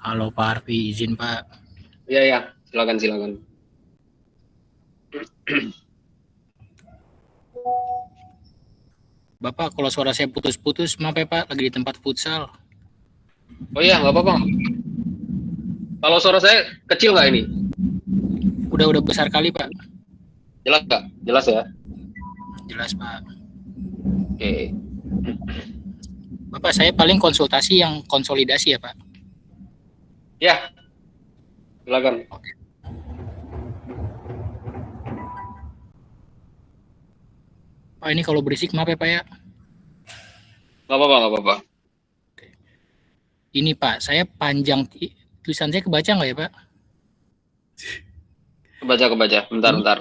Halo Pak Arfi, izin Pak. Iya, ya, silakan, silakan. Bapak, kalau suara saya putus-putus, maaf ya Pak, lagi di tempat futsal. Oh iya, nggak apa-apa. Kalau suara saya kecil nggak ini? Udah besar kali Pak. Jelas nggak? Jelas ya? Jelas Pak. Oke. Bapak, saya paling konsultasi yang konsolidasi ya Pak. Ya, silakan. Oke. Pak, ini kalau berisik maaf ya Pak ya. Nggak apa-apa, nggak apa-apa. Ini Pak, saya panjang, tulisan saya kebaca nggak ya Pak? Kebaca, kebaca. Bentar, Ini, bentar.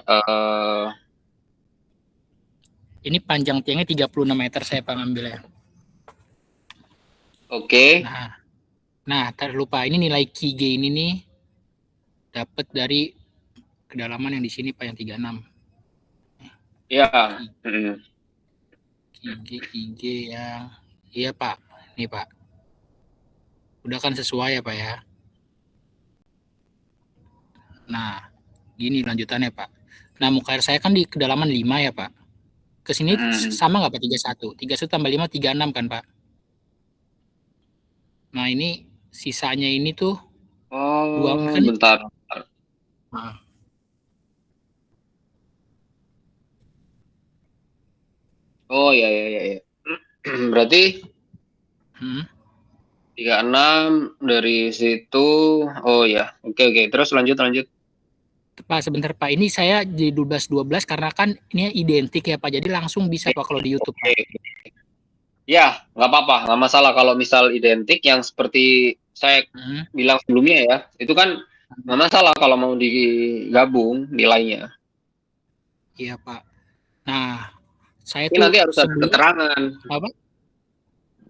ini panjang tiangnya 36 meter saya Pak ngambilnya. Oke. Nah, lupa, ini nilai QG ini nih, dapat dari kedalaman yang di sini Pak, yang 36. Ya. Hmm. QG yang, iya Pak, ini Pak. Udah kan sesuai ya Pak ya. Nah, gini lanjutannya Pak. Nah, muka air saya kan di kedalaman 5 ya Pak. Kesini Hmm. sama nggak Pak 31? 31 tambah 5, 36 kan Pak. Nah, ini sisanya ini tuh dua Oh, kan. bentar. Nah, Oh, ya, ya, ya, ya. Berarti hmm. 36 dari situ. Oh ya, oke, oke. Terus lanjut, lanjut. Pak, sebentar Pak. Ini saya di 12 karena kan ini identik ya Pak. Jadi langsung bisa Pak kalau di YouTube Pak. Oke. Ya, nggak apa-apa, nggak masalah kalau misal identik yang seperti saya Hmm. bilang sebelumnya ya, itu kan nggak masalah kalau mau digabung nilainya. Iya Pak. Nah, saya Ini nanti tuh harus ada sebelum keterangan, apa?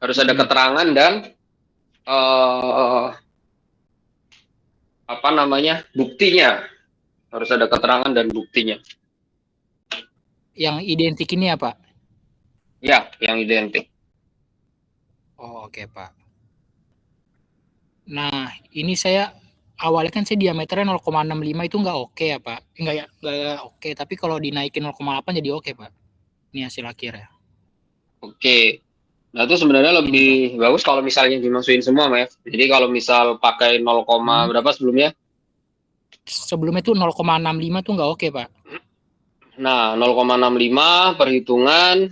harus ada Hmm. keterangan dan eh, apa namanya buktinya, harus ada keterangan dan buktinya. Yang identik ini ya Pak. Ya, yang identik. Oh, oke Pak. Nah, ini saya awalnya kan saya diameternya 0,65 itu nggak oke ya Pak. Enggak ya, nggak oke. Tapi kalau dinaikin 0,8 jadi oke Pak. Ini hasil akhir ya. Oke. Nah, itu sebenarnya Ini Pak. lebih bagus kalau misalnya dimasukin semua, Mev. Jadi kalau misal pakai 0, Hmm. berapa sebelumnya? Sebelumnya tuh 0,65 tuh nggak oke Pak. Nah, 0,65 perhitungan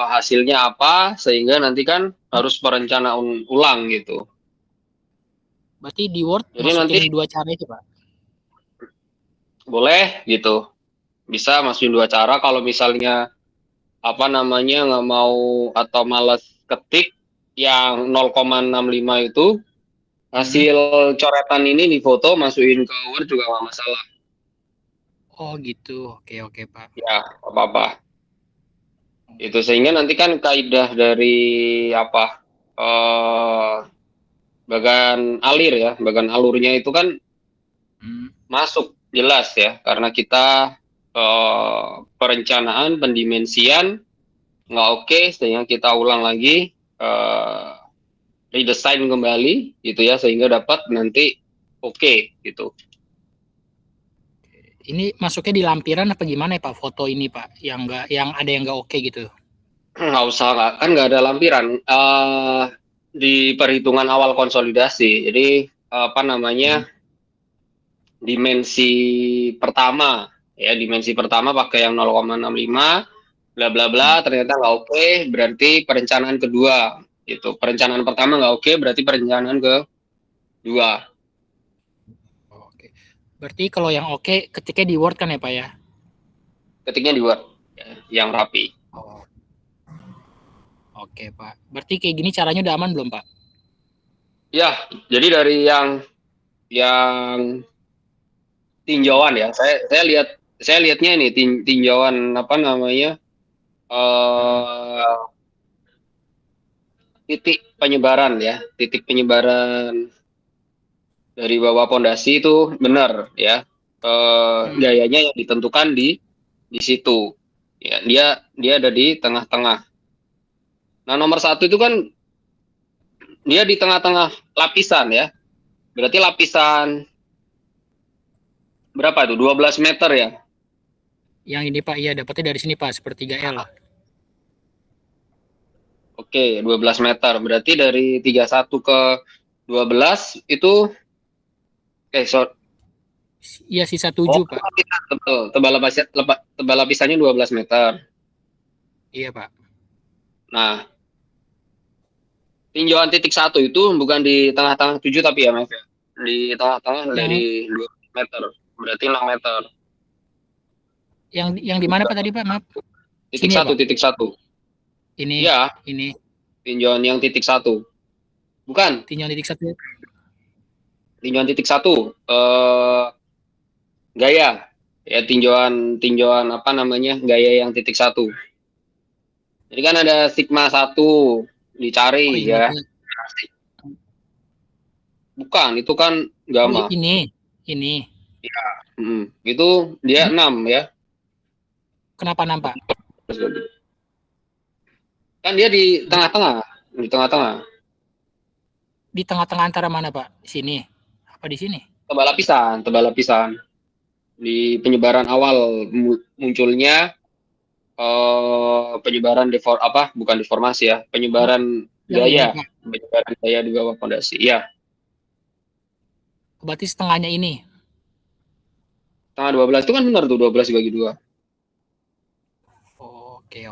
hasilnya apa sehingga nanti kan harus perencanaan ulang gitu. Berarti di Word Jadi nanti masukin dua cara itu Pak. boleh gitu. Bisa masukin dua cara kalau misalnya apa namanya nggak mau atau malas ketik yang 0,65 itu Hmm. hasil coretan ini di foto masukin ke Word juga nggak masalah. Oh gitu. Oke oke Pak. Ya, apa-apa. Itu sehingga nanti kan kaidah dari apa bagan alir ya, bagan alurnya itu kan Hmm. masuk jelas ya, karena kita perencanaan pendimensian nggak oke, sehingga kita ulang lagi redesign kembali gitu ya, sehingga dapat nanti oke gitu. Ini masuknya di lampiran apa gimana ya Pak foto ini Pak? Yang ada yang nggak oke gitu. Nggak usah, kan nggak ada lampiran di perhitungan awal konsolidasi. Jadi apa Hmm. namanya dimensi pertama ya, dimensi pertama pakai yang 0,65 bla bla bla, Hmm. ternyata nggak oke, berarti perencanaan kedua itu. Perencanaan pertama nggak oke, berarti perencanaan kedua. Oke. Berarti kalau yang oke ketiknya di Word kan ya Pak ya? Ketiknya di Word ya, yang rapi. Oh, oke Pak. Berarti kayak gini caranya udah aman belum Pak? Ya, jadi dari yang tinjauan ya, saya lihatnya ini tinjauan apa namanya Hmm. eh, titik penyebaran ya, titik penyebaran dari bawah pondasi itu benar ya. Hmm. Gayanya yang ditentukan di situ ya, dia ada di tengah-tengah. Nah, nomor satu itu kan dia di tengah-tengah lapisan ya. Berarti lapisan berapa itu? 12 meter ya? Yang ini Pak, iya dapatnya dari sini Pak, sepertiga L. Oke, 12 meter. Berarti dari 31 ke 12 itu sorry. Iya sisa Oh, 7 Pak. tebal lapisannya 12 meter. Iya Pak. Nah, tinjauan titik satu itu bukan di tengah-tengah 7 tapi ya, Mas ya. Di tengah-tengah Yang dari 2 meter. Berarti 6 meter. yang di mana Pak tadi Pak? Maaf. Titik Sini ya satu, Pak. titik satu. Ini, Ya, ini tinjauan yang titik satu. Bukan, tinjauan titik 1. tinjauan titik satu. Gaya. Ya, tinjauan apa namanya? Gaya yang titik satu. Jadi kan ada sigma 1 Oh dicari ini ya. Pak. Bukan, itu kan Oh gamma. ini. Itu dia 6 ya. Kenapa nampak? Kan dia di tengah-tengah, di tengah-tengah. Di tengah-tengah antara mana Pak? Sini. Apa di sini? Tebal lapisan. Di penyebaran awal munculnya penyebaran bukan deformasi ya, penyebaran Yang ini gaya, Pak. penyebaran gaya di bawah fondasi. Iya, Berarti setengahnya ini. tengah 12 itu kan benar tuh 12 dibagi 2.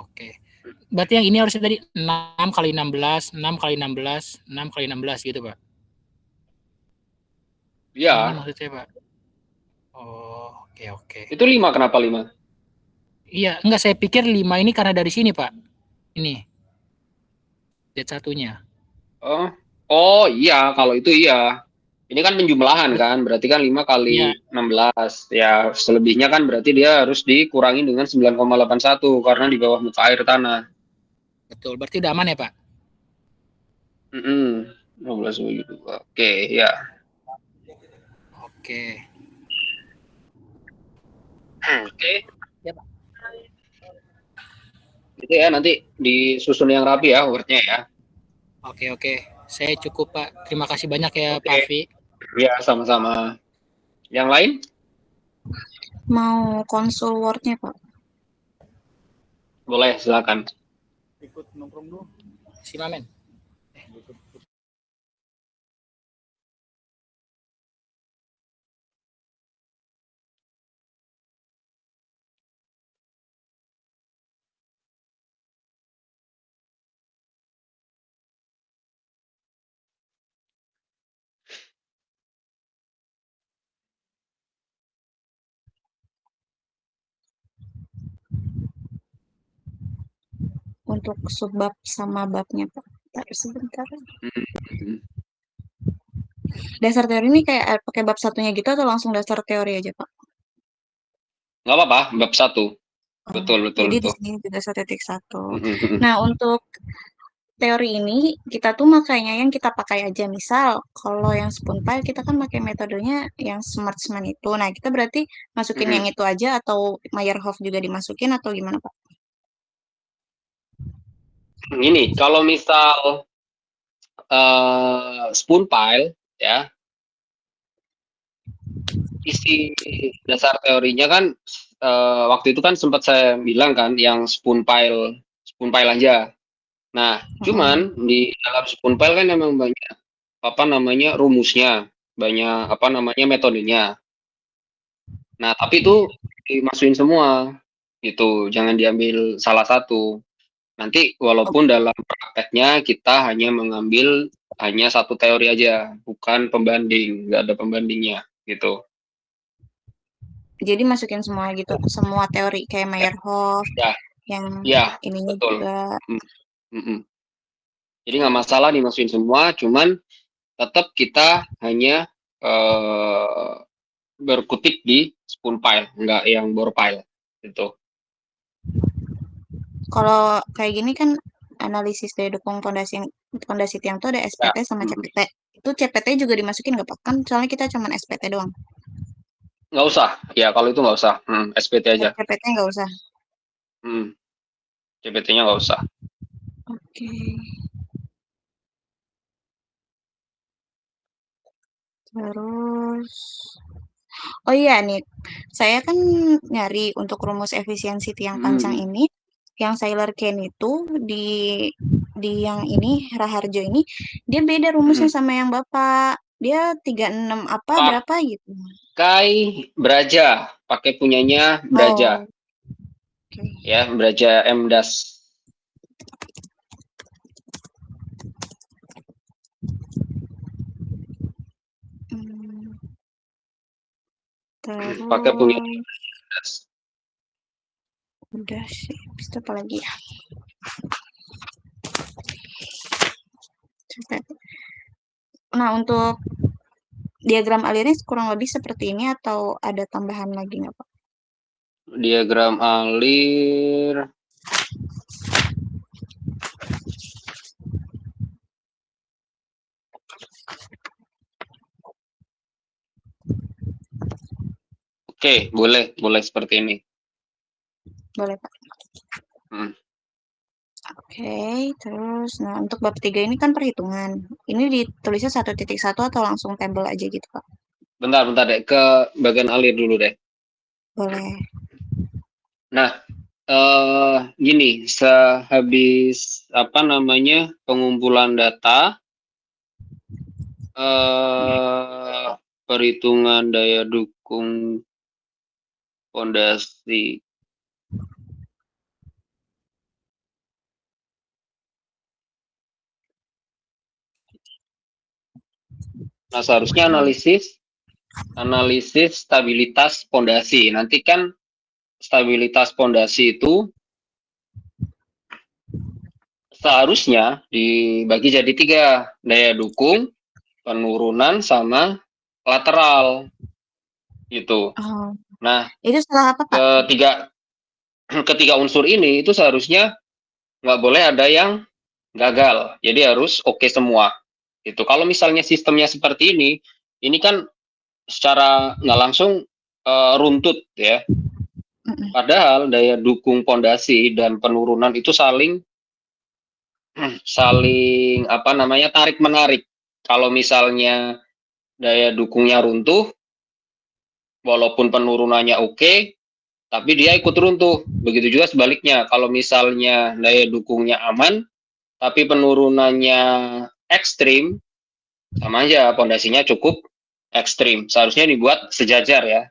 Oke. Berarti yang ini harusnya tadi 6 kali 16, 6 kali 16, 6 kali 16 gitu Pak. Ini Iya, maksud saya Pak. Oke. itu 5 kenapa 5? Iya, enggak saya pikir 5 ini karena dari sini Pak. Ini. Z satunya. Oh, oh iya, kalau itu iya. Ini kan penjumlahan kan, berarti kan 5 Iya, kali 16. Ya, selebihnya kan berarti dia harus dikurangi dengan 9,81 karena di bawah muka air tanah. betul. Berarti udah aman ya Pak? 16 bagi 2. Oke, ya. Oke. Oke, Ya Pak. itu ya nanti disusun yang rapi ya wordnya ya. Oke. Saya cukup Pak. Terima kasih banyak ya Pak Oke, Arfi. ya sama-sama. Yang lain? Mau konsul Word-nya, Pak. Boleh, silakan. Ikut nongkrong dulu. Si Mamen. Untuk subbab sama babnya, Pak. Sebentar. Hmm. Dasar teori ini kayak pakai bab satunya gitu atau langsung dasar teori aja, Pak? Nggak apa-apa, bab 1. Betul. Jadi di sini juga 1.1. Nah, untuk teori ini kita tuh makanya yang kita pakai aja. Misal kalau yang spoon pile kita kan pakai metodenya yang Schwarzman itu. Nah, kita berarti masukin yang itu aja atau Meyerhof juga dimasukin atau gimana, Pak? Ini, kalau misal spoon pile ya, isi dasar teorinya kan waktu itu kan sempat saya bilang kan yang spoon pile aja. Nah, cuman di dalam spoon pile kan memang banyak apa namanya rumusnya, banyak apa namanya metodenya. Nah, tapi itu dimasukin semua gitu, jangan diambil salah satu. Nanti walaupun dalam prakteknya kita hanya mengambil hanya satu teori aja, bukan pembanding, nggak ada pembandingnya gitu. Jadi masukin semua gitu, semua teori kayak Meyerhof, Ya, yang ya, ininya betul. juga. Jadi nggak masalah dimasukin semua, cuman tetap kita hanya berkutik di spoon pile, nggak yang bore pile gitu. Kalau kayak gini kan analisis dari dukung fondasi tiang tuh ada Ya, SPT sama CPT. Itu CPT juga dimasukin nggak Pak? Kan soalnya kita cuman SPT doang. nggak usah. Ya kalau itu nggak usah. SPT aja. CPT nggak usah. CPT-nya nggak usah. Oke. Terus, oh iya nih, saya kan nyari untuk rumus efisiensi tiang pancang Hmm. ini, yang Sailor Ken itu di yang ini Raharjo ini dia beda rumusnya sama yang Bapak. Dia 36 apa berapa gitu. Pakai Braja, pakai punyanya Braja. Oh, oke. Ya, Braja MDAS. Hmm, Pakai punya terus MDAS. udah sih, habis itu apa lagi ya? Coba. Nah, untuk diagram alirnya kurang lebih seperti ini atau ada tambahan lagi nggak, Pak? Diagram alir. Oke, boleh seperti ini. Boleh, Pak. Hmm. Oke, terus nah untuk bab 3 ini kan perhitungan. Ini ditulisnya 1.1 atau langsung tabel aja gitu, Pak? Bentar deh, ke bagian alir dulu deh. Boleh. Nah, gini, sehabis apa namanya pengumpulan data, perhitungan daya dukung pondasi. Nah, seharusnya analisis stabilitas pondasi. Nanti kan stabilitas pondasi itu seharusnya dibagi jadi 3, daya dukung, penurunan, sama lateral gitu. Oh, Nah, itu salah apa, Pak? ketiga unsur ini itu seharusnya nggak boleh ada yang gagal. Jadi harus oke semua. Itu kalau misalnya sistemnya seperti ini kan secara nggak langsung runtut ya. Padahal daya dukung pondasi dan penurunan itu saling apa namanya tarik menarik. Kalau misalnya daya dukungnya runtuh, walaupun penurunannya oke, tapi dia ikut runtuh. Begitu juga sebaliknya. Kalau misalnya daya dukungnya aman, tapi penurunannya ekstrim, sama aja pondasinya cukup ekstrim. Seharusnya dibuat sejajar ya.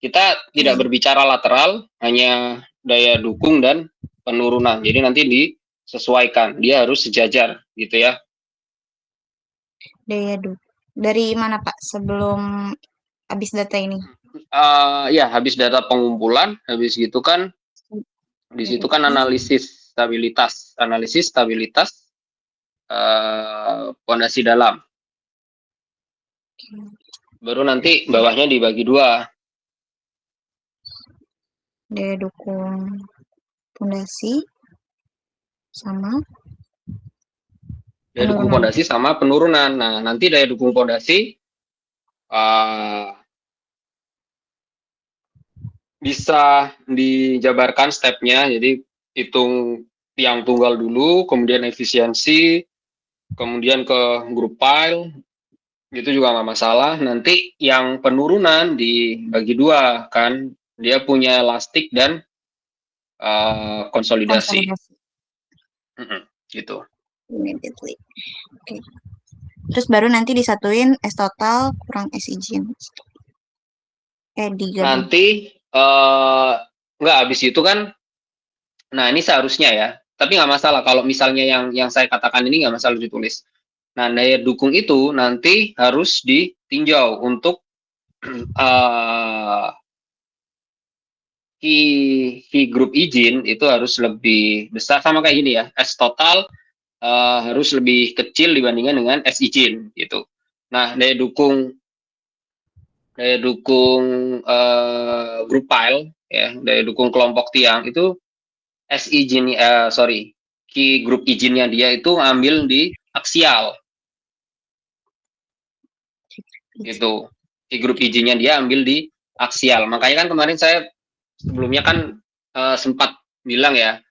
Kita tidak berbicara lateral, hanya daya dukung dan penurunan. Jadi nanti disesuaikan, dia harus sejajar gitu ya. Daya dukung. Dari mana, Pak? Sebelum habis data ini? Ya, habis data pengumpulan, habis gitu kan di situ kan analisis stabilitas pondasi dalam. Baru nanti bawahnya dibagi 2. Daya dukung pondasi sama Daya dukung penurunan. pondasi sama penurunan. Nah, nanti daya dukung pondasi bisa dijabarkan stepnya. Jadi hitung tiang tunggal dulu, kemudian efisiensi, kemudian ke group pile, itu juga nggak masalah. Nanti yang penurunan dibagi 2 kan, dia punya elastik dan konsolidasi. Gitu. Immediately. Oke. Terus baru nanti disatuin S total kurang S izin. Digabung. Nanti nggak habis itu kan. Nah, ini seharusnya ya. Tapi nggak masalah kalau misalnya yang saya katakan ini nggak masalah ditulis. Nah, daya dukung itu nanti harus ditinjau untuk key group izin itu harus lebih besar, sama kayak gini ya. S total harus lebih kecil dibandingkan dengan S izin gitu. Nah, daya dukung group pile ya, daya dukung kelompok tiang itu S izin key group izinnya dia itu ambil di aksial gitu. Key group izinnya dia ambil di aksial. Makanya kan kemarin saya sebelumnya kan sempat bilang ya,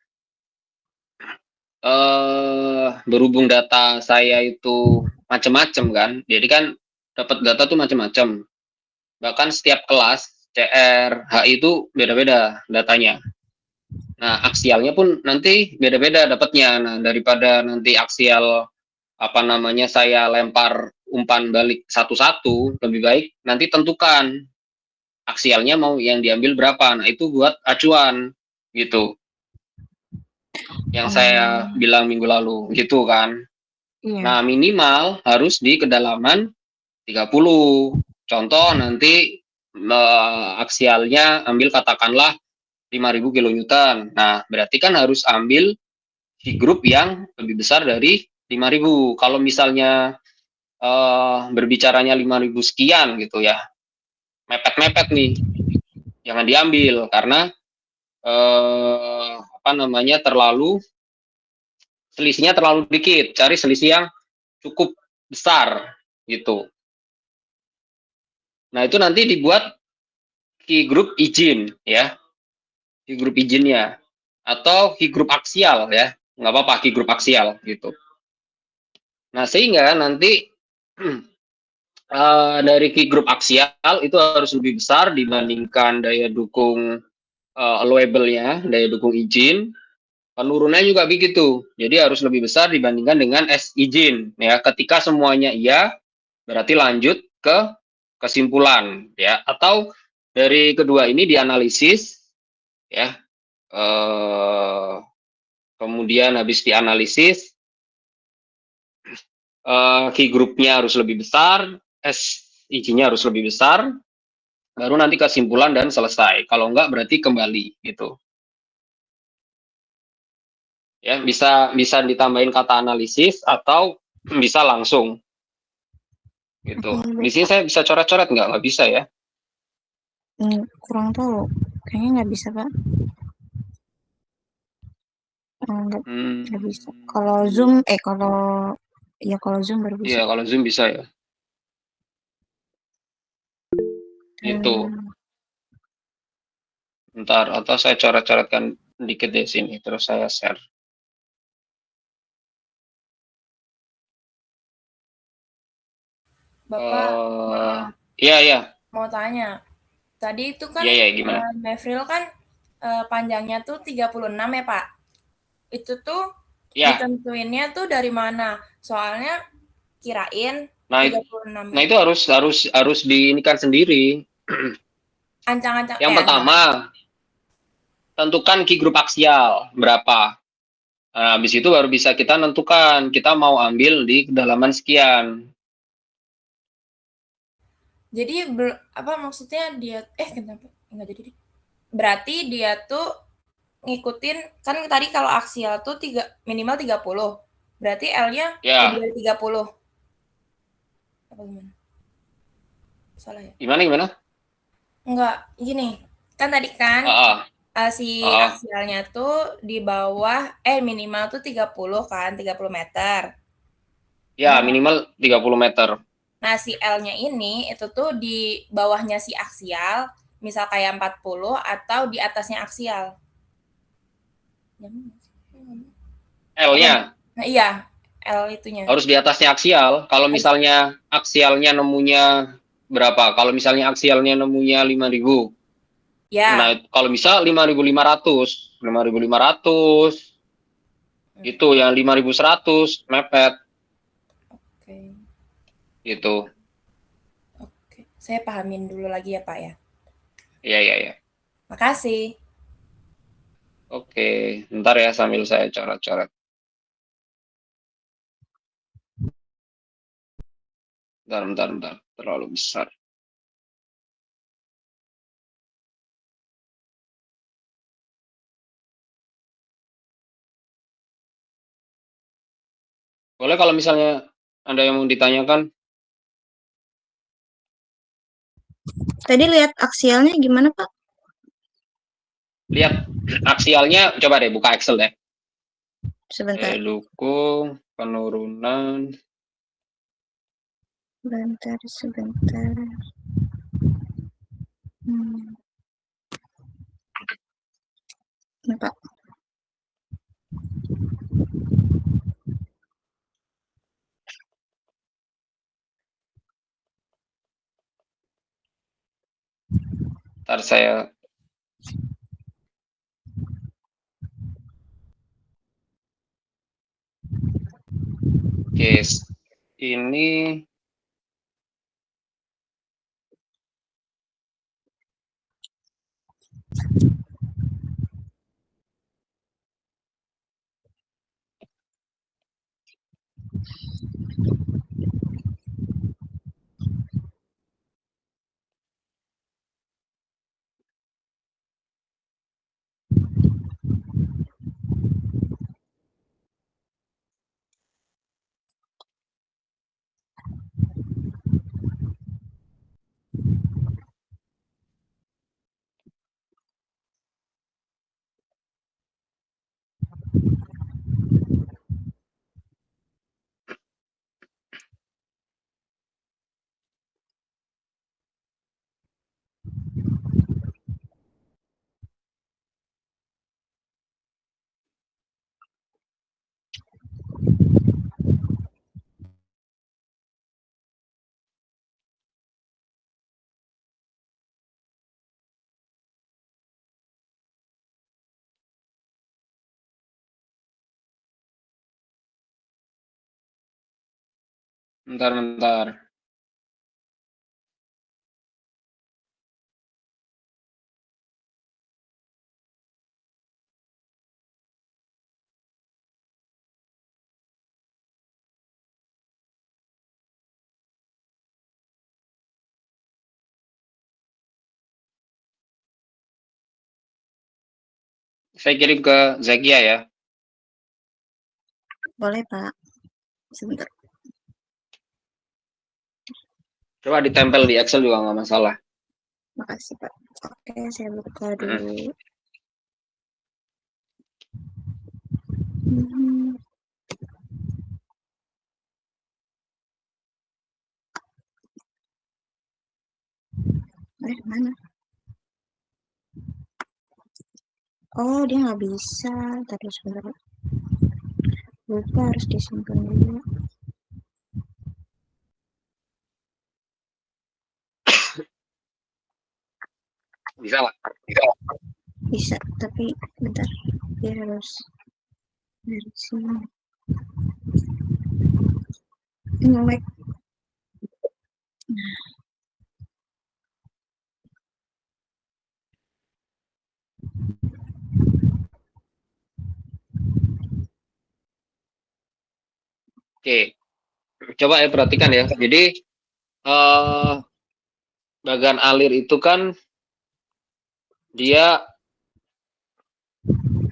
berhubung data saya itu macam-macam kan, jadi kan dapat data tuh macam-macam. Bahkan setiap kelas CR, HI itu beda-beda datanya. Nah, aksialnya pun nanti beda-beda dapatnya. Nah, daripada nanti aksial apa namanya saya lempar umpan balik satu-satu, lebih baik nanti tentukan aksialnya mau yang diambil berapa. Nah, itu buat acuan gitu. Yang saya bilang minggu lalu gitu kan. Iya. Nah, minimal harus di kedalaman 30. Contoh nanti aksialnya ambil katakanlah 5.000 kilonewton. Nah, berarti kan harus ambil di grup yang lebih besar dari 5.000. Kalau misalnya berbicaranya 5.000 sekian gitu ya, mepet-mepet nih, jangan diambil karena apa namanya selisihnya terlalu dikit. Cari selisih yang cukup besar gitu. Nah, itu nanti dibuat key group izin ya, key group izinnya atau key group aksial ya, nggak apa-apa key group aksial gitu. Nah, sehingga nanti dari key group aksial itu harus lebih besar dibandingkan daya dukung allowable-nya, daya dukung izin. Penurunannya juga begitu. Jadi harus lebih besar dibandingkan dengan S izin ya. Ketika semuanya iya, berarti lanjut ke kesimpulan ya. Atau dari kedua ini dianalisis ya. Kemudian habis dianalisis key group-nya harus lebih besar, S izinnya harus lebih besar, baru nanti kesimpulan dan selesai. Kalau enggak berarti kembali gitu. Ya, bisa ditambahin kata analisis atau bisa langsung. Gitu. Di sini saya bisa coret-coret nggak? Nggak bisa ya? Kurang tahu. Kayaknya nggak bisa, Pak. Nggak bisa. Kalau Zoom, kalau Zoom baru bisa. Iya, kalau Zoom bisa ya. Itu. Ntar, atau saya coret-coretkan dikit di sini, terus saya share. Bapak, maaf. Iya. Mau tanya. Tadi itu kan Iya, gimana? Mevril kan panjangnya tuh 36 ya, Pak. Itu tuh Ya. ditentuinnya tuh dari mana? Soalnya kirain Nah, 36 itu harus diinikan sendiri. ancang-ancang Yang pertama, tentukan key group aksial berapa. Nah, habis itu baru bisa kita tentukan kita mau ambil di kedalaman sekian. Jadi apa maksudnya dia kenapa enggak jadi? Berarti dia tuh ngikutin kan tadi kalau aksial tuh minimal 30. Berarti L-nya lebih dari 30. Apa gimana? Salah ya? Gimana? Enggak, gini. Kan tadi kan si aksialnya tuh di bawah minimal tuh 30 kan, 30 meter. Ya, minimal 30 meter. Nah, si L-nya ini itu tuh di bawahnya si aksial, misal kayak 40 atau di atasnya aksial. L-nya? Nah, iya, L itunya. Harus di atasnya aksial. Kalau misalnya aksialnya nemunya berapa? Kalau misalnya aksialnya nemunya 5.000. Ya. Nah, kalau bisa 5.500. 5.500. Itu yang 5.100 mepet. Oke. Gitu. Oke. Saya pahamin dulu lagi ya, Pak ya. Iya. Makasih. Oke, ntar ya sambil saya coret-coret. Bentar. Terlalu besar. Boleh kalau misalnya ada yang mau ditanyakan. Tadi lihat aksialnya gimana, Pak? Lihat aksialnya, coba deh buka Excel deh. Sebentar. Dukung penurunan. Sebentar. Ini, Pak. Ntar saya ini bentar. Saya kirim ke Zakia ya. Boleh, Pak. Sebentar. Coba ditempel di Excel juga nggak masalah. Makasih, Pak. Oke, saya buka dulu. Mana? Oh, dia nggak bisa. Tadi sebentar. Lupa harus disimpan dulu. Bisa nggak? Bisa, tapi bentar. Dia harus dari sini. Ngelek. Oke, coba ya perhatikan ya. Jadi bagan alir itu kan dia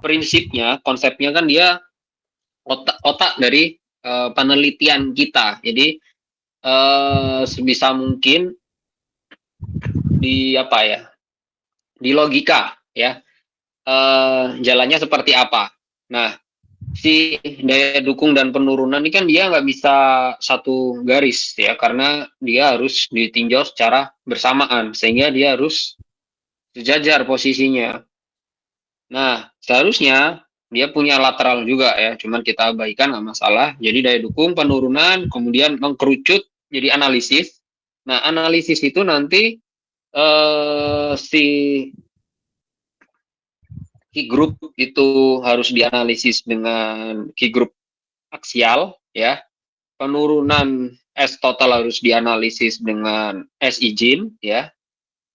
prinsipnya, konsepnya kan dia otak dari penelitian kita. Jadi sebisa mungkin di apa ya, di logika ya, jalannya seperti apa. Nah, si daya dukung dan penurunan ini kan dia nggak bisa satu garis ya, karena dia harus ditinjau secara bersamaan sehingga dia harus sejajar posisinya. Nah, seharusnya dia punya lateral juga ya, cuman kita abaikan nggak masalah. Jadi daya dukung, penurunan, kemudian mengkerucut jadi analisis. Nah, analisis itu nanti si key group itu harus dianalisis dengan key group aksial ya. Penurunan S total harus dianalisis dengan S izin ya.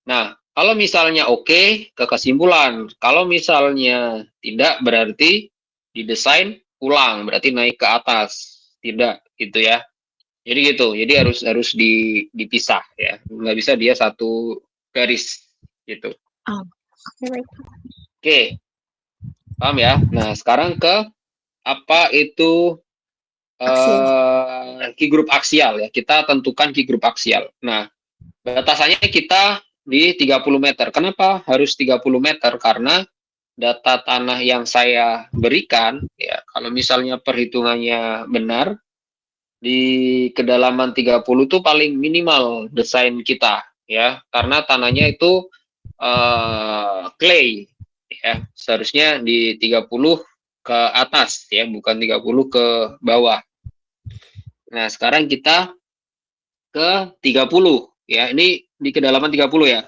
Nah, kalau misalnya oke, ke kesimpulan. Kalau misalnya tidak, berarti didesain ulang, berarti naik ke atas. Tidak gitu ya. Jadi gitu. Jadi harus dipisah ya. Nggak bisa dia satu garis gitu. Oh, oke, baik. Oke. Paham ya? Nah, sekarang ke apa itu key group aksial ya. Kita tentukan key group aksial. Nah, batasannya kita di 30 meter. Kenapa harus 30 meter? Karena data tanah yang saya berikan ya, kalau misalnya perhitungannya benar, di kedalaman 30 itu paling minimal desain kita ya, karena tanahnya itu clay ya, seharusnya di 30 ke atas ya, bukan 30 ke bawah. Nah, sekarang kita ke 30 ya. Ini di kedalaman 30 ya.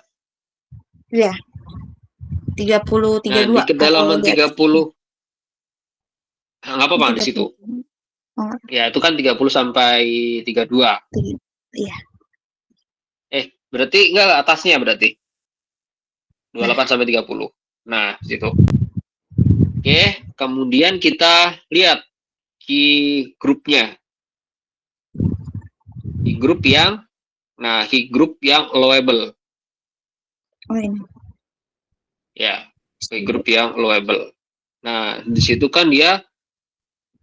Iya. 30, Nah, 32 di kedalaman atau di atas 30, nggak apa-apa di 30? situ. Oh, nggak. Ya, itu kan 30 sampai 32. Iya. Berarti enggak atasnya berarti. Nah, 28 sampai 30. Nah, situ. Oke, kemudian kita lihat key grupnya. Key group yang allowable. oh ini. Ya, key group yang allowable. Nah, di situ kan dia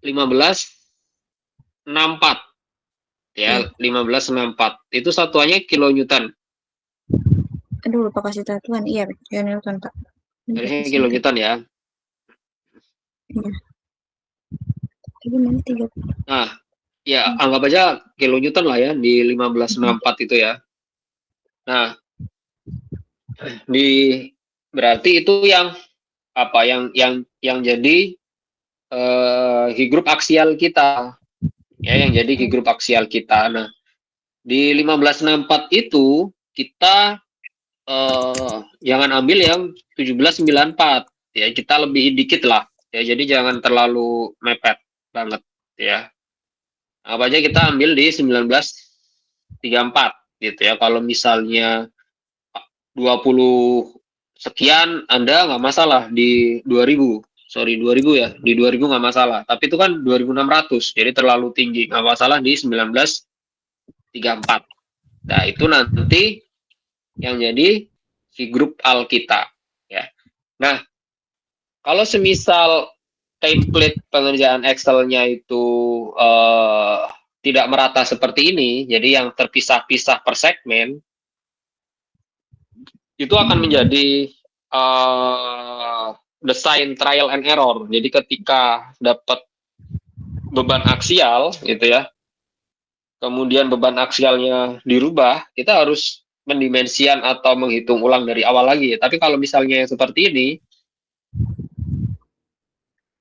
1564. Ya, 1564. Itu satuannya kilonewton. Aduh, lupa kasih satuan. Iya, kilonewton, Pak. Harusnya kilonewton ya. Iya. Tapi mana 30? Nah, ya anggap aja kilonewton lah ya di 1564 itu ya. Nah, berarti itu yang apa yang jadi key group aksial kita. Ya, yang jadi key group aksial kita. Nah, di 1564 itu kita jangan ambil yang 1794 ya, kita lebih dikit lah ya, jadi jangan terlalu mepet banget ya. Apa aja kita ambil di 1934 gitu ya. Kalau misalnya 20 sekian Anda nggak masalah, di 2000 ya, di 2000 nggak masalah, tapi itu kan 2600 jadi terlalu tinggi, nggak masalah di 1934. Nah, itu nanti yang jadi si grup al kita ya. Nah, kalau semisal template pengerjaan Excel-nya itu tidak merata seperti ini, jadi yang terpisah-pisah per segmen, itu akan menjadi desain trial and error. Jadi ketika dapat beban aksial gitu ya, kemudian beban aksialnya dirubah, kita harus mendimensian atau menghitung ulang dari awal lagi. Tapi kalau misalnya seperti ini,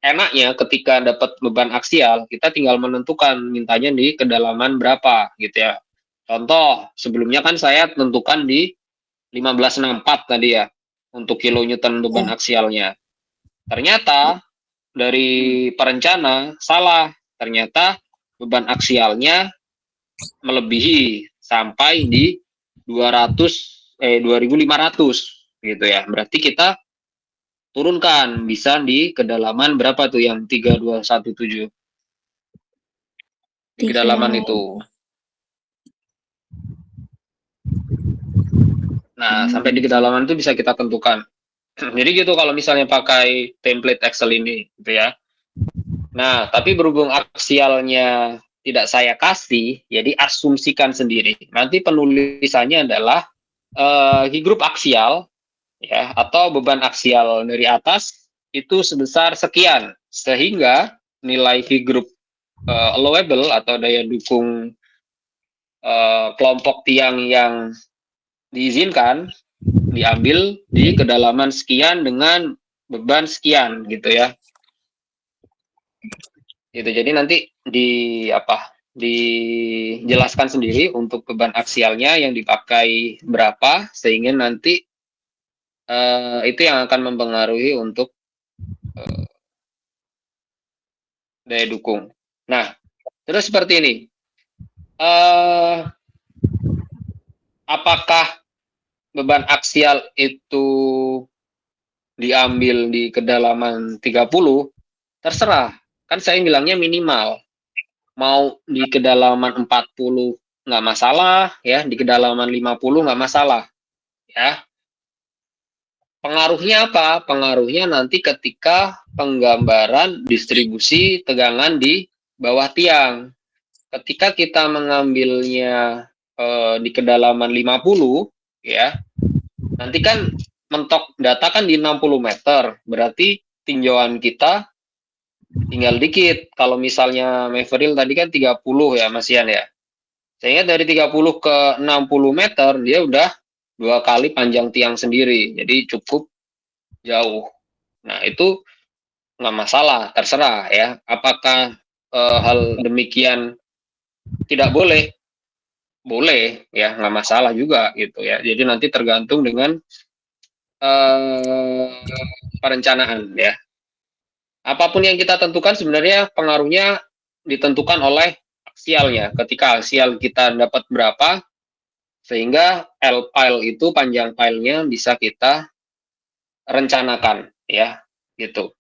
enaknya ketika dapat beban aksial, kita tinggal menentukan mintanya di kedalaman berapa gitu ya. Contoh, sebelumnya kan saya tentukan di 1564 tadi ya, untuk kilonewton beban aksialnya. Ternyata dari perencana salah, ternyata beban aksialnya melebihi sampai di 2500 gitu ya. Berarti kita turunkan, bisa di kedalaman berapa tuh yang 3217 di kedalaman itu. Nah, sampai di kedalaman itu bisa kita tentukan. Jadi gitu kalau misalnya pakai template Excel ini gitu ya. Nah, tapi berhubung aksialnya tidak saya kasih, jadi asumsikan sendiri. Nanti penulisannya adalah key group aksial ya, atau beban aksial dari atas itu sebesar sekian, sehingga nilai key group allowable atau daya dukung kelompok tiang yang diizinkan diambil di kedalaman sekian dengan beban sekian gitu ya. Gitu. Jadi nanti dijelaskan sendiri untuk beban aksialnya yang dipakai berapa, sehingga nanti itu yang akan mempengaruhi untuk daya dukung. Nah, terus seperti ini. Apakah beban aksial itu diambil di kedalaman 30? Terserah. Kan saya bilangnya minimal. Mau di kedalaman 40 nggak masalah, ya, di kedalaman 50 nggak masalah. Ya. Pengaruhnya apa? Pengaruhnya nanti ketika penggambaran distribusi tegangan di bawah tiang. Ketika kita mengambilnya di kedalaman 50, ya, nanti kan mentok data kan di 60 meter, berarti tinjauan kita tinggal dikit. Kalau misalnya Meveril tadi kan 30 ya, Mas Ian ya. Sehingga dari 30 ke 60 meter, dia udah 2 kali panjang tiang sendiri, jadi cukup jauh. Nah, itu nggak masalah, terserah ya. Apakah hal demikian tidak boleh? Boleh ya, nggak masalah juga gitu ya. Jadi nanti tergantung dengan perencanaan ya. Apapun yang kita tentukan sebenarnya pengaruhnya ditentukan oleh aksialnya. Ketika aksial kita dapat berapa, sehingga L file itu panjang filenya bisa kita rencanakan ya, gitu.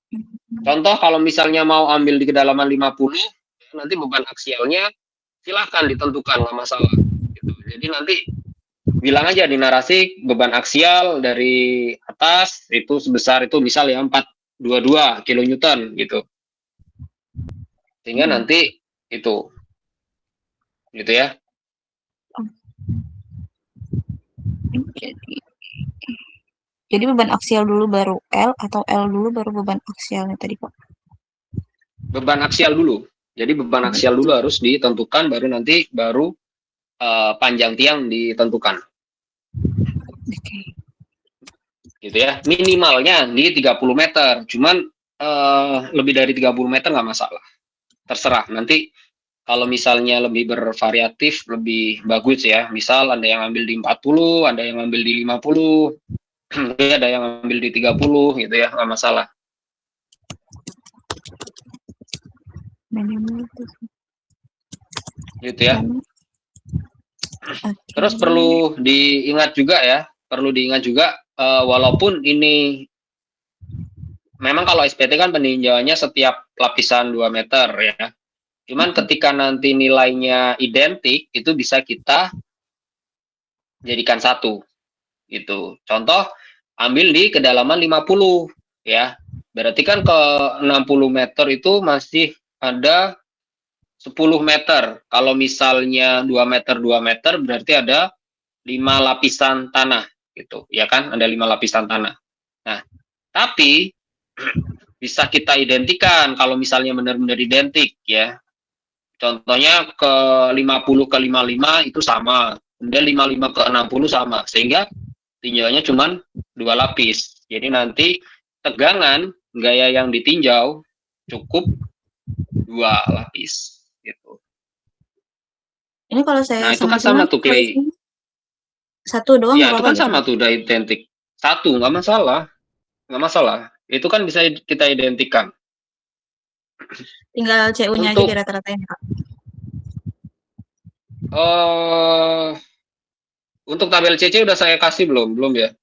Contoh kalau misalnya mau ambil di kedalaman 50, nanti beban aksialnya silahkan ditentukan, nggak masalah. Gitu. Jadi nanti bilang aja di narasi beban aksial dari atas itu sebesar itu misal ya 422 kilonewton gitu. Sehingga nanti itu gitu ya. Jadi beban aksial dulu baru L atau L dulu baru beban aksialnya tadi Pak? Beban aksial dulu. Jadi beban aksial dulu harus ditentukan, baru panjang tiang ditentukan. Oke. Gitu ya. Minimalnya di 30 meter. Cuman lebih dari 30 meter nggak masalah. Terserah. Nanti kalau misalnya lebih bervariatif, lebih bagus ya. Misal ada yang ambil di 40, ada yang ambil di 50, ada yang ambil di 30 gitu ya, nggak masalah. Gitu ya. Terus perlu diingat juga ya, walaupun ini memang kalau SPT kan peninjauannya setiap lapisan 2 meter ya. Cuman ketika nanti nilainya identik, itu bisa kita jadikan satu. Gitu. Contoh, ambil di kedalaman 50 ya. Berarti kan ke 60 meter itu masih ada 10 meter. Kalau misalnya 2 meter berarti ada 5 lapisan tanah gitu. Ya kan? Ada 5 lapisan tanah. Nah, tapi bisa kita identikan kalau misalnya benar-benar identik ya. Contohnya ke 50 ke 55 itu sama. Kemudian 55 ke 60 sama. Sehingga tinjauannya cuma 2 lapis. Jadi nanti tegangan gaya yang ditinjau cukup 2 lapis gitu. Ini kalau saya Nah, itu kan sama tuh Clay. Satu doang Ya, nggak itu apa-apa kan gitu? sama tuh, udah identik. Satu, nggak masalah. Nggak masalah. Itu kan bisa kita identikan. Tinggal CU-nya aja Untuk di rata-ratain Pak. Untuk tabel CC udah saya kasih belum? Belum ya?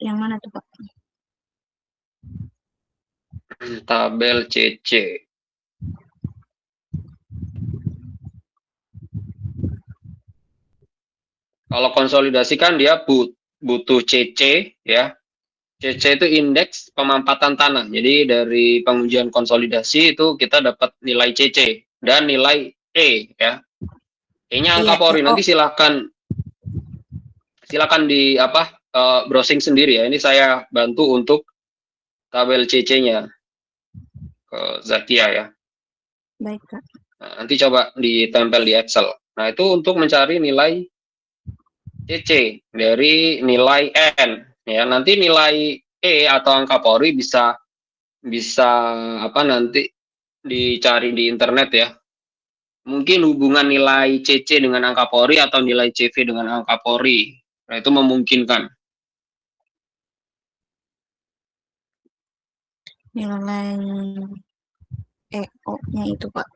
Yang mana tuh Pak? Tabel CC. Kalau konsolidasi kan dia butuh CC ya. CC itu indeks pemampatan tanah. Jadi dari pengujian konsolidasi itu kita dapat nilai CC dan nilai E ya. E-nya angka Polri. Nanti silakan di browsing sendiri ya. Ini saya bantu untuk tabel CC-nya ke Zakia ya. Baik Kak. Nah, nanti coba ditempel di Excel. Nah, itu untuk mencari nilai CC dari nilai N ya. Nanti nilai E atau angka Polri bisa nanti dicari di internet ya. Mungkin hubungan nilai CC dengan angka Polri atau nilai CV dengan angka Polri. Nah, itu memungkinkan. Nilai EO-nya itu Pak.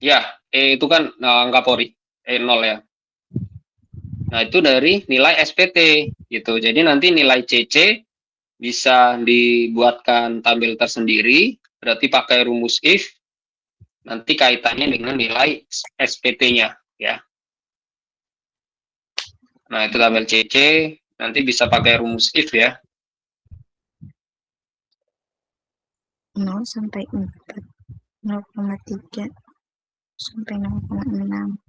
Ya, E itu kan angka Polri, E0 ya. Nah, itu dari nilai SPT gitu. Jadi nanti nilai CC bisa dibuatkan tabel tersendiri, berarti pakai rumus if, nanti kaitannya dengan nilai SPT-nya ya. Nah, itu tabel CC, nanti bisa pakai rumus if ya. 0 sampai 4, 0,3 sampai 0,6,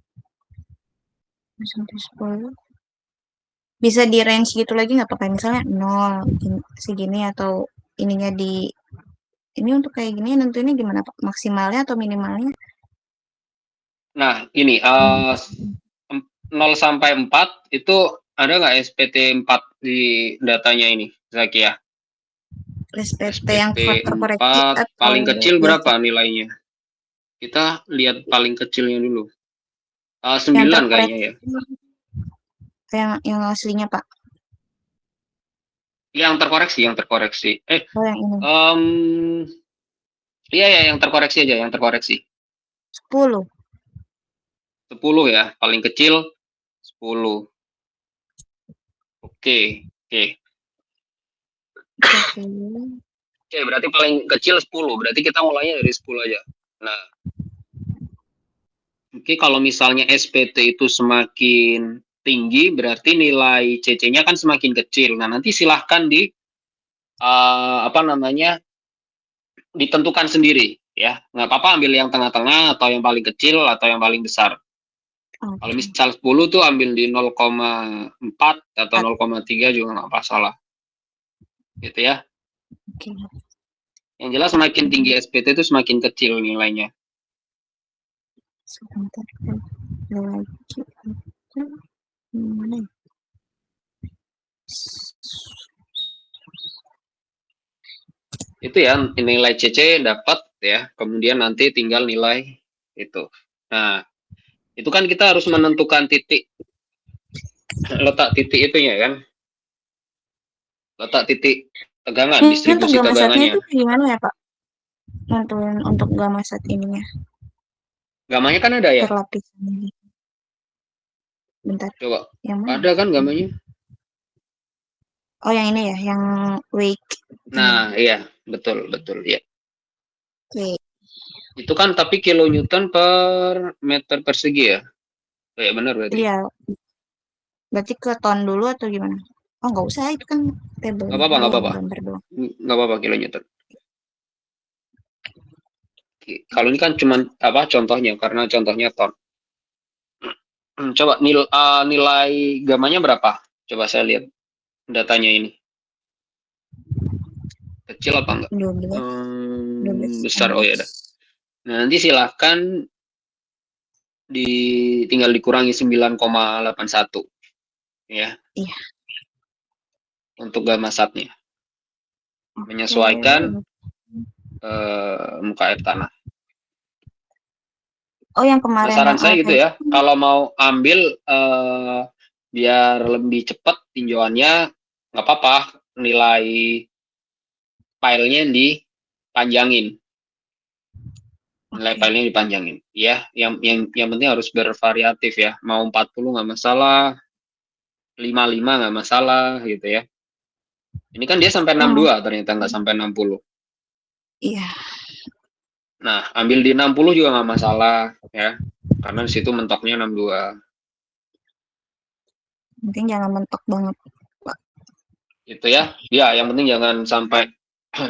sampai 10. Bisa di range gitu lagi nggak pakai misalnya 0 segini atau ininya di ini untuk kayak gini nentuinnya gimana Pak? Maksimalnya atau minimalnya? Nah, ini 0 sampai 4 itu ada nggak SPT 4 di datanya ini, Zakia? SPT yang faktor koreksi atau paling kecil berapa nilainya? Kita lihat paling kecilnya dulu. 9 kayaknya ya. Yang aslinya Pak. Yang terkoreksi. Oh, yang ini. Iya, yang terkoreksi aja, yang terkoreksi. 10. 10 ya, paling kecil 10. Oke. Oke, berarti paling kecil 10. Berarti kita mulainya dari 10 aja. Nah, oke, kalau misalnya SPT itu semakin tinggi, berarti nilai CC-nya kan semakin kecil. Nah, nanti silahkan ditentukan sendiri ya. Nggak apa-apa ambil yang tengah-tengah atau yang paling kecil atau yang paling besar. Kalau misal 10 tuh ambil di 0,4 atau 0,3 juga nggak masalah. Gitu ya. Oke. Yang jelas semakin tinggi SPT itu semakin kecil nilainya. Sebentar lagi. Mana? Itu ya, nilai CC dapat ya, kemudian nanti tinggal nilai itu. Nah, itu kan kita harus menentukan titik, letak titik itunya kan, letak titik tegangan, distribusi Untuk gamma satnya tegangannya. itu gimana ya Pak? Nentuin untuk gamma sat ininya. Gamanya kan ada ya? Terlapis ini. Bentar. Coba, Yang mana? ada kan gamanya? Oh, yang ini ya, yang wake. Nah, iya, betul ya. Wake. Itu kan tapi kilonewton per meter persegi ya? Iya, benar berarti. Iya. Berarti ke ton dulu atau gimana? Oh, nggak usah, itu kan table. Nggak apa-apa. Gambar doang. Nggak apa-apa kilonewton. Kalau ini kan cuma contohnya, karena contohnya ton. Coba nilai gamanya berapa? Coba saya lihat datanya ini. Kecil apa enggak? 12. Besar, oh ya. Nah, nanti silahkan tinggal dikurangi 9,81 ya. Iya. Untuk gamma satnya. Menyesuaikan muka air tanah. Oh, yang kemarin. Saran saya gitu ya, kalau mau ambil biar lebih cepat tinjauannya, nggak apa-apa, nilai filenya dipanjangin. Nilai filenya dipanjangin. Ya, yang penting harus bervariatif ya. Mau 40 nggak masalah, 55 nggak masalah gitu ya. Ini kan dia sampai 62 ternyata nggak sampai 60. Iya. Nah, ambil di 60 juga nggak masalah ya. Karena di situ mentoknya 62. Mungkin jangan mentok banget, Pak. Itu ya. Ya, yang penting jangan sampai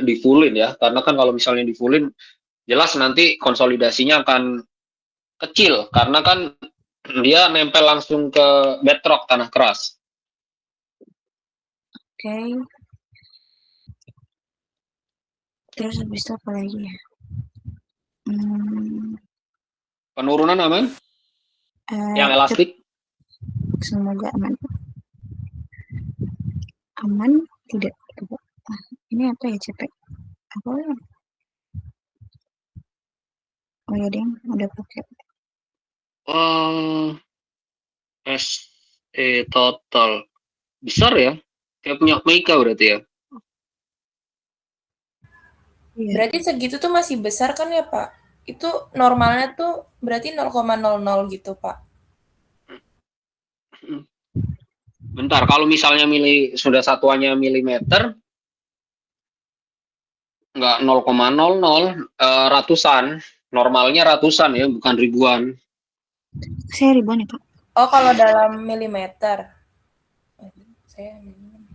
di fullin ya. Karena kan kalau misalnya di fullin, jelas nanti konsolidasinya akan kecil. Karena kan dia nempel langsung ke bedrock, tanah keras. Oke. Terus habis itu apa lagi ya? Penurunan aman? Yang elastik? Semoga aman. Aman tidak? Ini apa ya, CP? Apa ya? Oh ya, ding, udah pakai. SE total. Besar ya? Kayak punya Meika berarti ya? Iya. Berarti segitu tuh masih besar kan ya, Pak? Itu normalnya tuh berarti 0,00 gitu, Pak. Bentar, kalau misalnya sudah satuannya milimeter, nggak 0,00, ratusan. Normalnya ratusan ya, bukan ribuan. Saya ribuan ya, Pak. Oh, kalau dalam milimeter.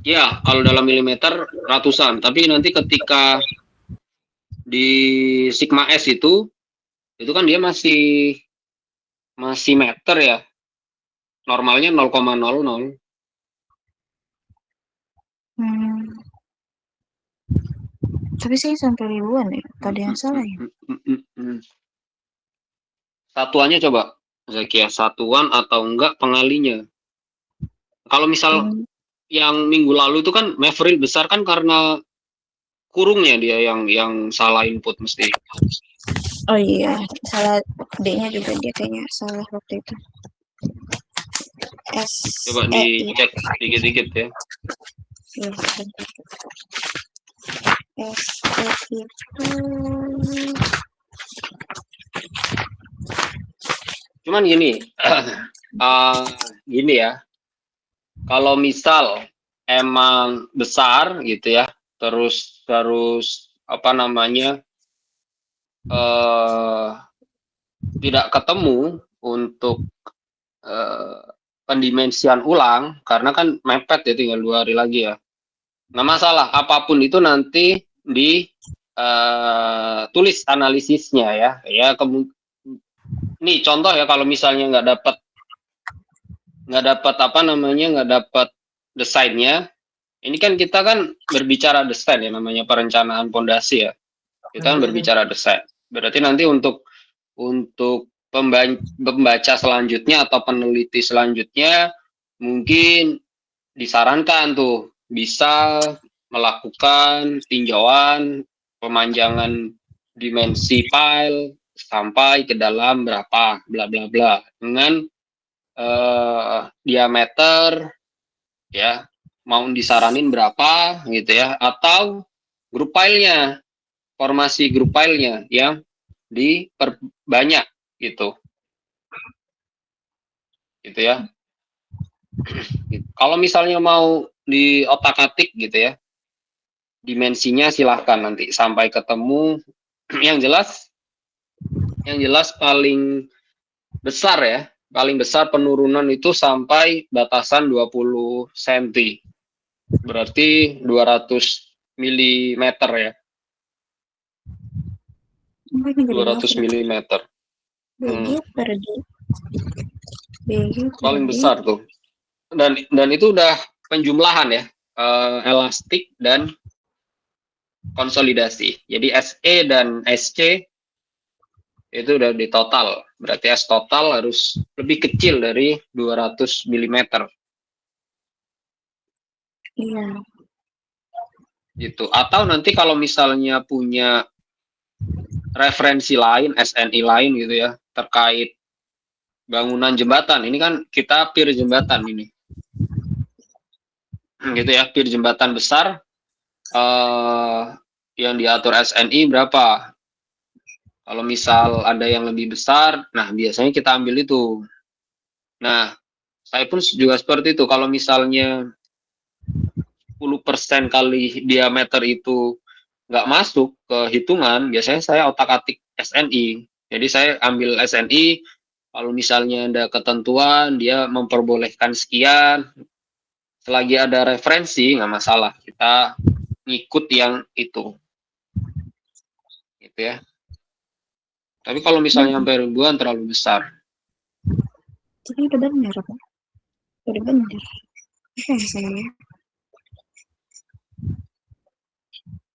Ya, kalau dalam milimeter ratusan. Tapi nanti ketika di sigma S itu kan dia masih meter ya. Normalnya 0,00. Tapi saya sampai ribuan ya. Pada yang salah ya. Satuannya coba, Zakia, satuan atau enggak pengalinya. Kalau misal yang minggu lalu itu kan Mavril besar kan karena kurungnya dia yang salah input mesti. Oh iya, salah D-nya juga dia kayaknya salah waktu itu. Coba dicek dikit-dikit ya. Ya, SE itu Cuman gini, gini ya, kalau misal emang besar gitu ya, terus apa namanya, tidak ketemu untuk pendimensian ulang, karena kan mepet ya, tinggal 2 hari lagi ya. Nggak masalah, apapun itu nanti tulis analisisnya ya. Nih contoh ya, kalau misalnya nggak dapat apa namanya, nggak dapat desainnya. Ini kan kita kan berbicara desain ya, namanya perencanaan pondasi ya. Kita kan berbicara desain. Berarti nanti untuk pembaca selanjutnya atau peneliti selanjutnya mungkin disarankan tuh bisa melakukan tinjauan pemanjangan dimensi file sampai ke dalam berapa bla bla bla dengan diameter ya, mau disaranin berapa gitu ya, atau grup filenya, formasi grup filenya yang diperbanyak gitu ya. Kalau misalnya mau di otak-atik gitu ya, dimensinya silahkan nanti sampai ketemu. Yang jelas paling besar ya, paling besar penurunan itu sampai batasan 20 cm. Berarti 200 mm ya. 200 mm. Paling besar tuh. Dan itu udah penjumlahan ya, elastik dan konsolidasi. Jadi SE dan SC itu udah di total. Berarti S total harus lebih kecil dari 200 mm. Iya. Gitu. Atau nanti kalau misalnya punya referensi lain, SNI lain gitu ya, terkait bangunan jembatan. Ini kan kita pier jembatan ini. Gitu ya, pier jembatan besar yang diatur SNI berapa. Kalau misal ada yang lebih besar, nah biasanya kita ambil itu. Nah, saya pun juga seperti itu. Kalau misalnya 10% kali diameter itu nggak masuk ke hitungan, biasanya saya otak-atik SNI. Jadi saya ambil SNI, kalau misalnya ada ketentuan, dia memperbolehkan sekian, selagi ada referensi, nggak masalah. Kita ngikut yang itu. Gitu ya. Tapi kalau misalnya sampai ribuan terlalu besar. Tapi udah benar, Pak. Udah benar. Saya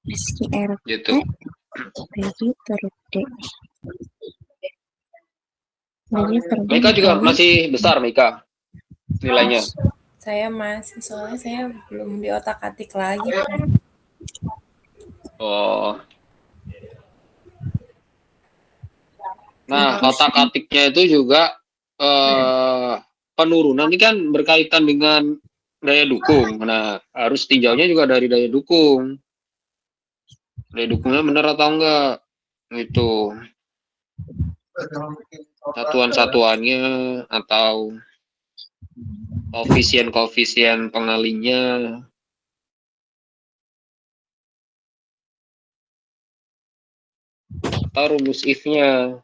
meski RT Gitu. bagi per D. Bagi per D. Mika juga masih besar, Mika, nilainya. Saya masih, soalnya saya belum di otak-atik lagi. Oh. Nah, otak-atiknya itu juga penurunan ini kan berkaitan dengan daya dukung. Nah, harus tinjaunya juga dari daya dukung. Daya dukungnya benar atau enggak? Gitu. Satuan-satuannya atau koefisien pengalinya. Atau rumus if-nya.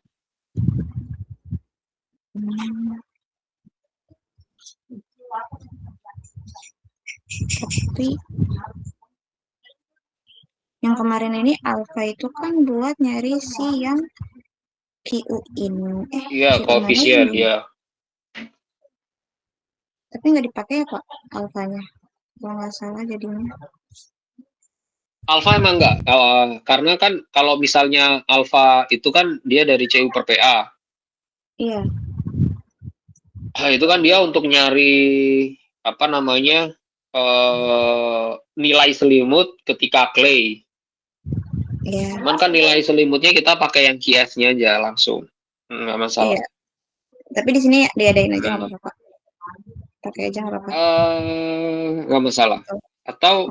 Tapi yang kemarin ini alfa itu kan buat nyari si yang QIN. Iya, koefisien ya. Tapi nggak dipakai ya Pak alfanya, kalau nggak salah jadinya. Alfa emang enggak, karena kan kalau misalnya alfa itu kan dia dari CU per PA. Iya. Nah, itu kan dia untuk nyari apa namanya nilai selimut ketika clay. Iya. Cuman kan nilai selimutnya kita pakai yang QS-nya aja langsung, nggak masalah. Iya. Tapi di sini diadain aja nggak apa-apa Pak. Pakai aja nggak apa-apa. Nggak masalah. Atau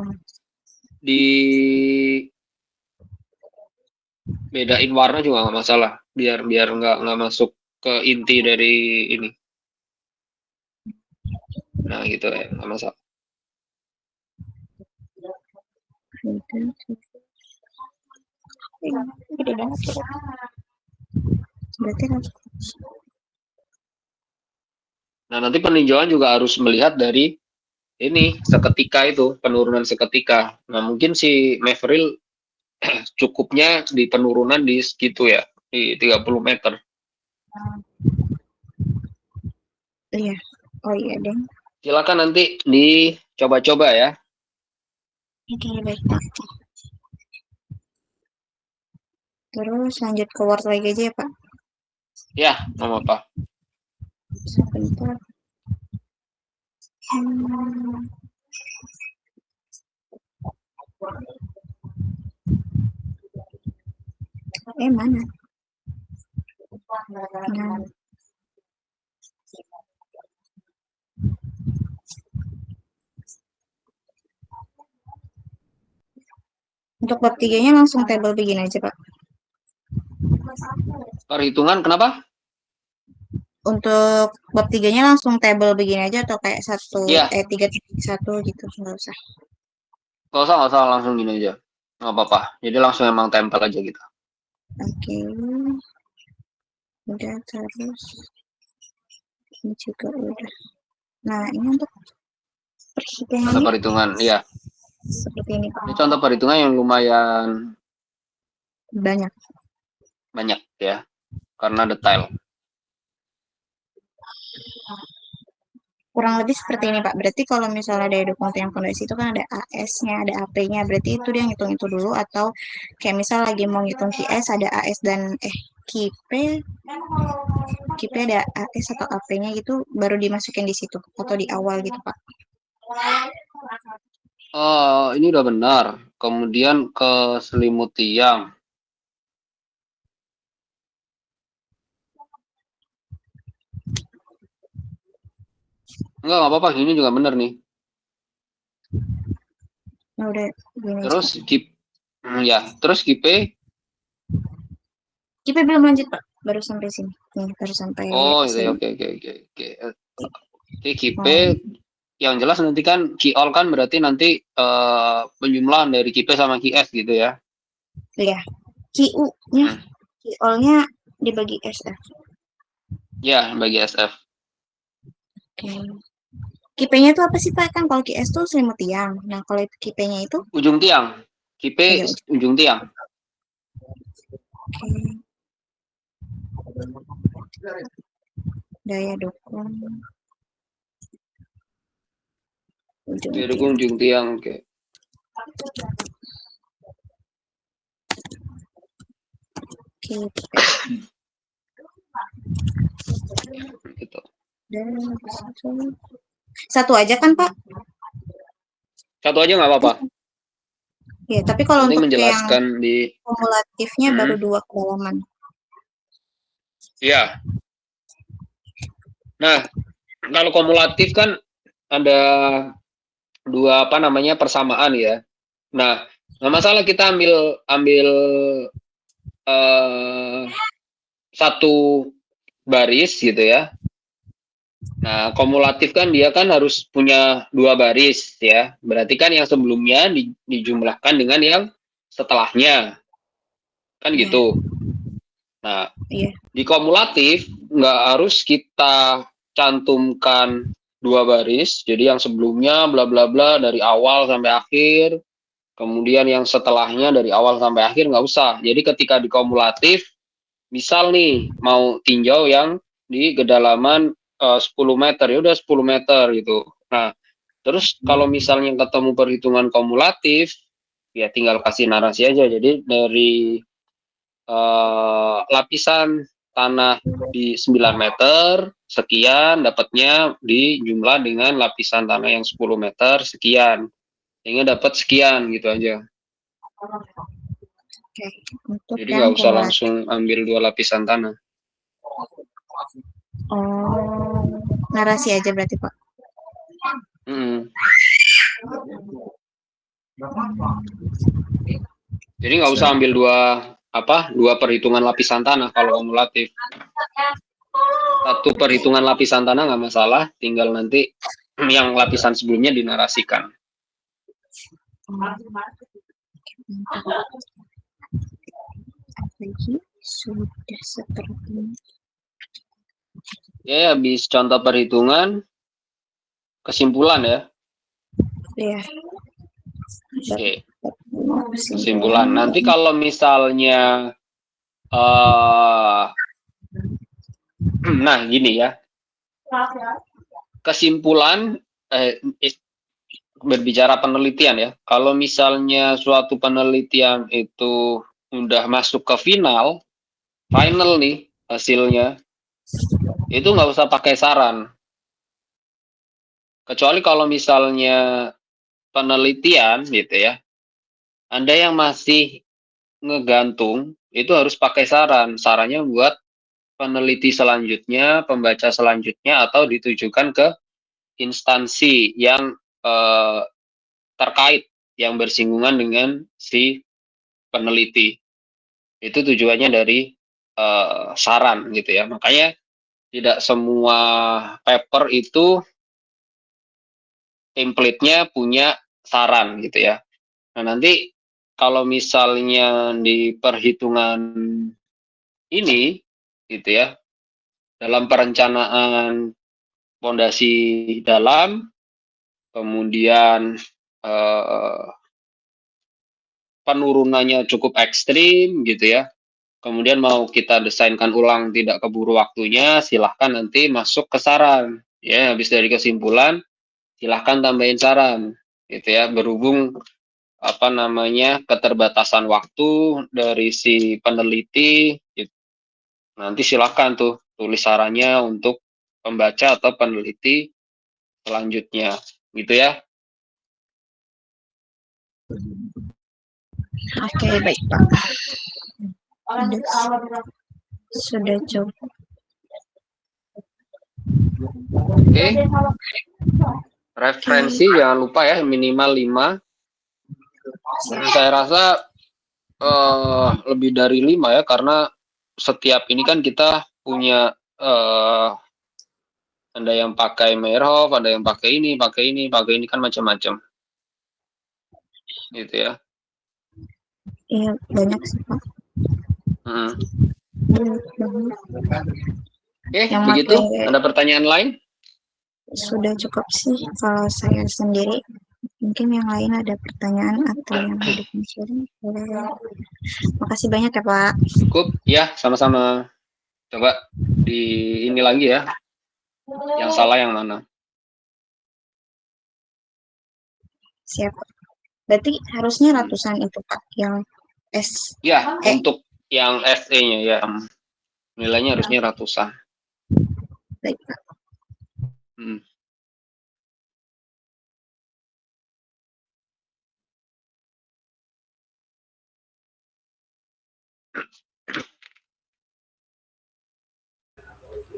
dibedain warna juga nggak masalah, biar nggak masuk ke inti dari ini. Nah gitu ya, nggak masalah. Gede banget ya. Berarti harus Nah nanti peninjauan juga harus melihat dari ini seketika itu, penurunan seketika. Nah mungkin si Maverill cukupnya di penurunan di segitu ya, di 30 meter. iya. Oh iya deh. Silakan nanti dicoba-coba ya. Oke, baik Pak. Terus lanjut ke Word lagi aja ya Pak. Ya, nggak apa-apa. Sebentar. Mana? Nah. Untuk bab 3-nya langsung tabel begini aja Pak. Perhitungan kenapa? Untuk bab 3-nya langsung tabel begini aja atau kayak 3.1 gitu, nggak usah. Nggak usah, langsung gini aja. Nggak apa-apa. Jadi langsung emang tempel aja gitu. Oke. Udah, terus ini juga udah. Nah, ini untuk perhitungan Contoh perhitungan, iya. seperti ini Pak. Ini contoh perhitungan yang lumayan Banyak ya, karena detail. Kurang lebih seperti ini Pak. Berarti kalau misalnya dari dokumen yang fondasi itu kan ada AS-nya, ada AP-nya. Berarti itu dia ngitung itu dulu, atau kayak misal lagi mau ngitung QS ada AS dan QP ada AS atau AP-nya gitu, baru dimasukin di situ atau di awal gitu Pak. Oh, ini udah benar. Kemudian ke selimut tiang. Nggak apa-apa. Ini juga benar nih. Nah, udah gini. Terus terus KP. KP belum lanjut Pak, baru sampai sini. Nih, baru sampai Oh, sini. oke. Oke, KP. Yang jelas nanti kan Q-all kan berarti nanti penjumlahan dari KP sama QS gitu ya. Iya. QU-nya, Q-all-nya dibagi SF. Ya, bagi SF. Oke. KP-nya itu apa sih Pak? Kan kalau QS tuh selimut tiang. Nah, kalau KP-nya itu? Ujung tiang. KP ujung tiang. Oke. Daya dukung. Daya dukung ujung tiang, oke. Gitu. Satu aja kan Pak? Satu aja nggak apa-apa. Ya, tapi kalau nanti untuk menjelaskan yang kumulatifnya baru 2 kedalaman. Iya. Nah, kalau kumulatif kan ada 2 persamaan ya. Nah, nggak masalah kita ambil satu baris gitu ya. Nah, kumulatif kan dia kan harus punya 2 baris ya. Berarti kan yang sebelumnya dijumlahkan dengan yang setelahnya. Kan gitu. Nah, di kumulatif nggak harus kita cantumkan 2 baris. Jadi yang sebelumnya bla bla bla dari awal sampai akhir. Kemudian yang setelahnya dari awal sampai akhir nggak usah. Jadi ketika di kumulatif, misal nih mau tinjau yang di kedalaman 10 meter, ya udah 10 meter gitu. Nah, terus kalau misalnya ketemu perhitungan kumulatif, ya tinggal kasih narasi aja. Jadi dari lapisan tanah di 9 meter sekian, dapatnya dijumlah dengan lapisan tanah yang 10 meter sekian. Sehingga dapat sekian gitu aja. Oke. Untuk jadi nggak usah langsung ambil 2 lapisan tanah. Oh, narasi aja berarti Pak. Jadi nggak usah ambil dua perhitungan lapisan tanah kalau kumulatif. Satu perhitungan lapisan tanah nggak masalah, tinggal nanti yang lapisan sebelumnya dinarasikan. Sudah seperti ini. Ya, habis contoh perhitungan, kesimpulan ya. Iya. Oke. Kesimpulan. Nanti kalau misalnya, nah gini ya. Kesimpulan, berbicara penelitian ya. Kalau misalnya suatu penelitian itu udah masuk ke final nih hasilnya, itu nggak usah pakai saran. Kecuali kalau misalnya penelitian gitu ya, Anda yang masih ngegantung, itu harus pakai saran. Sarannya buat peneliti selanjutnya, pembaca selanjutnya, atau ditujukan ke instansi yang terkait, yang bersinggungan dengan si peneliti. Itu tujuannya dari saran gitu ya. Makanya tidak semua paper itu template-nya punya saran gitu ya. Nah, nanti kalau misalnya di perhitungan ini gitu ya, dalam perencanaan fondasi dalam, kemudian penurunannya cukup ekstrim gitu ya, kemudian mau kita desainkan ulang tidak keburu waktunya, silahkan nanti masuk ke saran ya. Habis dari kesimpulan silahkan tambahin saran gitu ya, berhubung keterbatasan waktu dari si peneliti gitu. Nanti silahkan tuh tulis sarannya untuk pembaca atau peneliti selanjutnya gitu ya. Oke, baik Pak. Sudah cukup. Oke. Referensi jangan lupa ya, minimal 5. Saya rasa lebih dari 5 ya, karena setiap ini kan kita punya ada yang pakai Meyerhof, ada yang pakai ini kan macam-macam gitu ya. Iya, banyak sih Pak. Oke, begitu. Ada pertanyaan lain? Sudah cukup sih kalau saya sendiri. Mungkin yang lain ada pertanyaan atau yang mau di-sharing. Makasih banyak ya Pak. Cukup ya, sama-sama. Coba di ini lagi ya. Yang salah yang mana? Siap. Berarti harusnya ratusan itu Pak, yang S. Ya, untuk yang SE-nya ya. Nilainya harusnya ratusan. Baik Pak.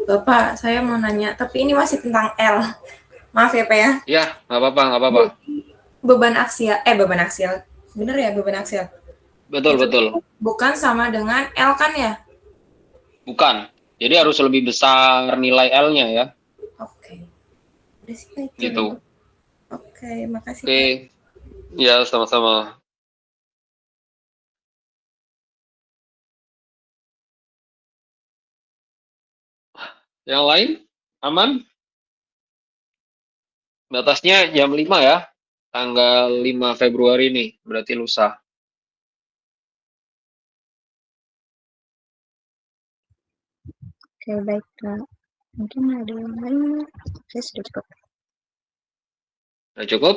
Bapak, saya mau nanya, tapi ini masih tentang L. Maaf ya Pak ya. Ya, nggak apa-apa. Beban aksial. Bener ya, beban aksial? Betul. Bukan sama dengan L kan ya? Bukan. Jadi harus lebih besar nilai L-nya ya. Oke. Udah sih Pak itu. Gitu. Oke, makasih Oke. Pak. Ya, sama-sama. Yang lain? Aman? Batasnya jam 5 ya. Tanggal 5 Februari nih, berarti lusa. Oke, baik Pak. Mungkin ada yang lain. Saya sudah cukup. Udah cukup?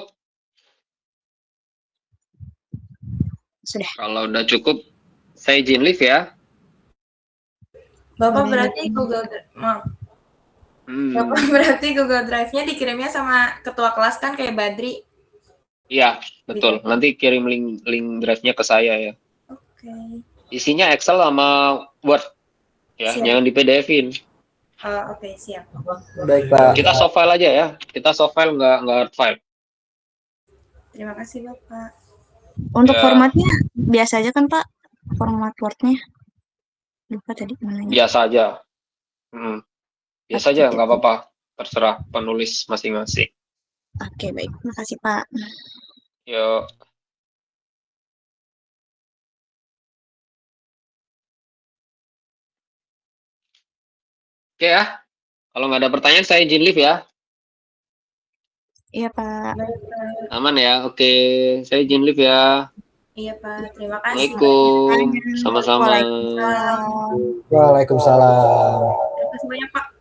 Sudah. Kalau udah cukup, saya izin live ya. Bapak berarti Bapak berarti Google Drive-nya dikirimnya sama ketua kelas kan kayak Badri? Iya, betul. Gitu. Nanti kirim link drive-nya ke saya ya. Oke. Isinya Excel sama Word. Ya, siap. Jangan di PDF-in. Oke, siap. Baik, Pak. Kita soft file aja ya. Kita soft file, nggak hard file. Terima kasih, Bapak. Untuk Ya. formatnya biasa aja kan Pak? Format Word-nya. Lupa tadi mananya. Biasa aja. Biasa aja, nggak apa-apa. Terserah penulis masing-masing. Oke, baik. Makasih Pak. Yuk. Oke ya. Kalau nggak ada pertanyaan, saya izin live ya. Iya Pak. Aman ya? Oke. Saya izin live ya. Iya Pak, terima kasih. Assalamualaikum. Sama-sama. Waalaikumsalam. Waalaikumsalam. Terima kasih banyak Pak.